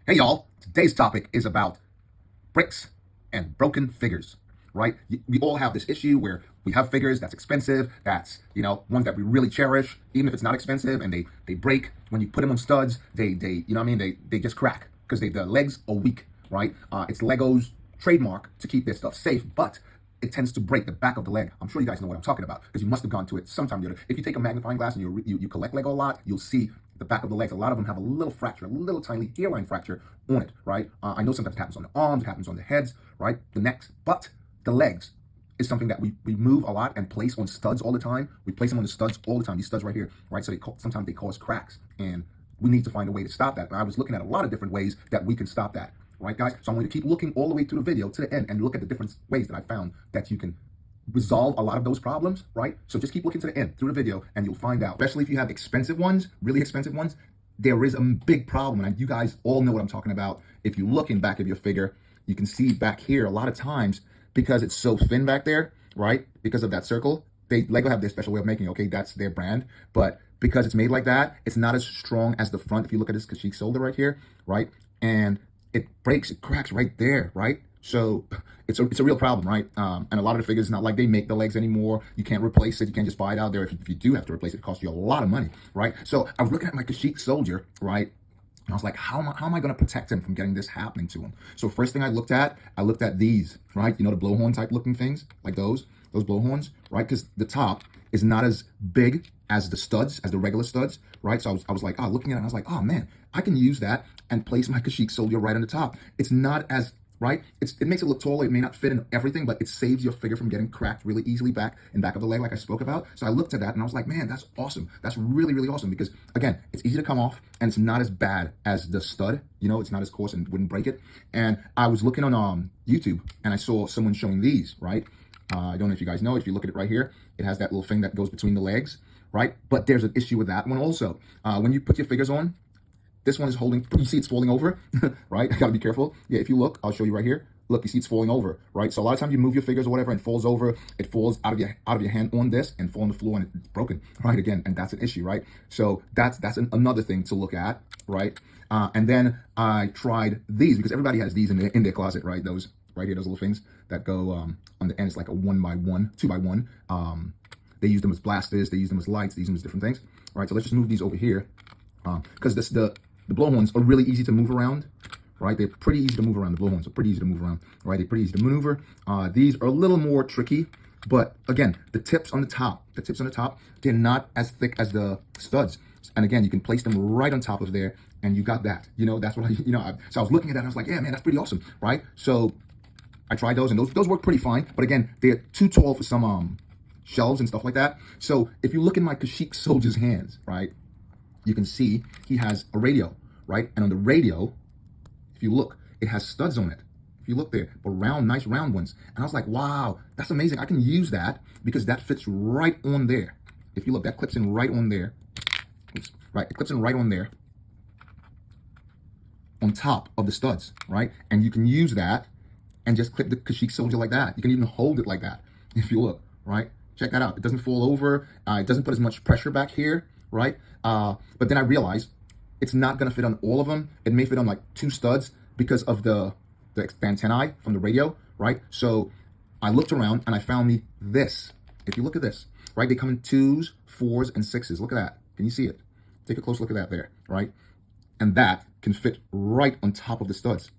Hey y'all, today's topic is about bricks and broken figures, right? We all have this issue where we have figures that's expensive, that's, ones that we really cherish, even if it's not expensive, and they break. When you put them on studs, they just crack because the legs are weak, right? It's Lego's trademark to keep their stuff safe, but it tends to break the back of the leg. I'm sure you guys know what I'm talking about because you must have gone to it sometime or the other. If you take a magnifying glass and you collect Lego a lot, you'll see the back of the legs. A lot of them have a little fracture, a little tiny hairline fracture on it, right? I know sometimes it happens on the arms, it happens on the heads, right? The necks, but the legs is something that we move a lot and place on studs all the time. We place them on the studs all the time, these studs right here, right? So sometimes they cause cracks, and we need to find a way to stop that. And I was looking at a lot of different ways that we can stop that. Right, guys? So I'm going to keep looking all the way through the video to the end and look at the different ways that I found that you can resolve a lot of those problems, right? So just keep looking to the end through the video and you'll find out, especially if you have expensive ones, really expensive ones, there is a big problem. And you guys all know what I'm talking about. If you look in back of your figure, you can see back here a lot of times because it's so thin back there, right? Because of that circle, Lego have their special way of making it, okay? That's their brand. But because it's made like that, it's not as strong as the front. If you look at this Kashyyyk shoulder right here, right? And it breaks, it cracks right there, right? So it's a real problem, right? And a lot of the figures, it's not like they make the legs anymore. You can't replace it. You can't just buy it out there. If you do have to replace it, it costs you a lot of money, right? So I was looking at my Kashyyyk soldier, right? And I was like, how am I going to protect him from getting this happening to him? So first thing I looked at these, right? You know, the blowhorn type looking things, like those blowhorns, right? Because the top is not as big as the studs, as the regular studs, right? So I was like, looking at it, and I was like, oh man, I can use that and place my Kashyyyk soldier right on the top. It's not as, right? It makes it look taller. It may not fit in everything, but it saves your figure from getting cracked really easily back of the leg, like I spoke about. So I looked at that and I was like, man, that's awesome. That's really, really awesome because again, it's easy to come off and it's not as bad as the stud. It's not as coarse and wouldn't break it. And I was looking on YouTube and I saw someone showing these, right? I don't know if you guys know, if you look at it right here, it has that little thing that goes between the legs, right? But there's an issue with that one also. When you put your figures on, this one is holding, you see it's falling over, right? I gotta be careful. Yeah, if you look, I'll show you right here. Look, you see it's falling over, right? So a lot of times you move your figures or whatever and it falls over, it falls out of your hand on this and fall on the floor and it's broken, right? Again, and that's an issue, right? So that's another thing to look at, right? And then I tried these because everybody has these in their closet, right? Those right here, those little things that go on the end. It's like a 1x1, 2x1. They use them as blasters, they use them as lights, they use them as different things. All right, so let's just move these over here because the blowhorns are really easy to move around, right? They're pretty easy to move around. The blowhorns are pretty easy to move around, right? They're pretty easy to maneuver. These are a little more tricky, but again, the tips on the top, they're not as thick as the studs. And again, you can place them right on top of there and you got that. That's what so I was looking at that and I was like, yeah, man, that's pretty awesome, right? So I tried those and those work pretty fine. But again, they're too tall for some shelves and stuff like that. So if you look in my Kashyyyk soldier's hands, right, you can see he has a radio, right? And on the radio, if you look, it has studs on it. If you look there, but nice round ones. And I was like, wow, that's amazing. I can use that because that fits right on there. If you look, that clips in right on there. Oops, right, it clips in right on there on top of the studs, right? And you can use that and just clip the Kashyyyk soldier like that. You can even hold it like that if you look, right? Check that out. It doesn't fall over. It doesn't put as much pressure back here, right? But then I realized it's not going to fit on all of them. It may fit on like 2 studs because of the antennae from the radio, right? So I looked around and I found me this. If you look at this, right? They come in 2s, 4s, and 6s. Look at that. Can you see it? Take a close look at that there, right? And that can fit right on top of the studs.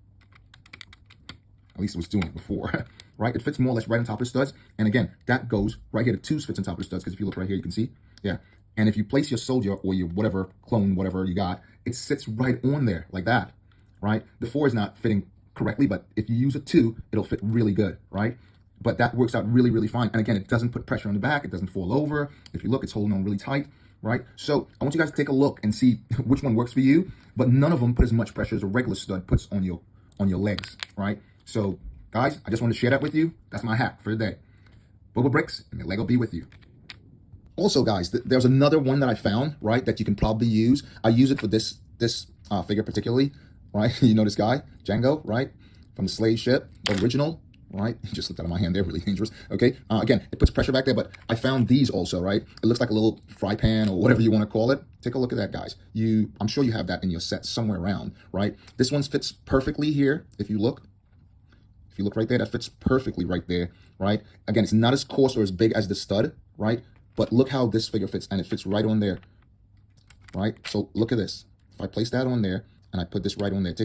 At least it was doing it before, right? It fits more or less right on top of the studs. And again, that goes right here. The 2s fits on top of the studs because if you look right here, you can see, yeah. And if you place your soldier or your whatever clone, whatever you got, it sits right on there like that, right? The 4 is not fitting correctly, but if you use a 2, it'll fit really good, right? But that works out really, really fine. And again, it doesn't put pressure on the back. It doesn't fall over. If you look, it's holding on really tight, right? So I want you guys to take a look and see which one works for you, but none of them put as much pressure as a regular stud puts on your legs, right? So guys, I just want to share that with you. That's my hack for the day. Bubba Bricks, and may Lego be with you. Also, guys, there's another one that I found, right, that you can probably use. I use it for this figure particularly, right? You know this guy, Django, right? From the slave ship, the original, right? You just looked out of my hand there, really dangerous. Okay, again, it puts pressure back there, but I found these also, right? It looks like a little fry pan or whatever you want to call it. Take a look at that, guys. I'm sure you have that in your set somewhere around, right? This one fits perfectly here. If you look right there, that fits perfectly right there, right? Again, it's not as coarse or as big as the stud, right? But look how this figure fits, and it fits right on there, right? So look at this. If I place that on there and I put this right on there, take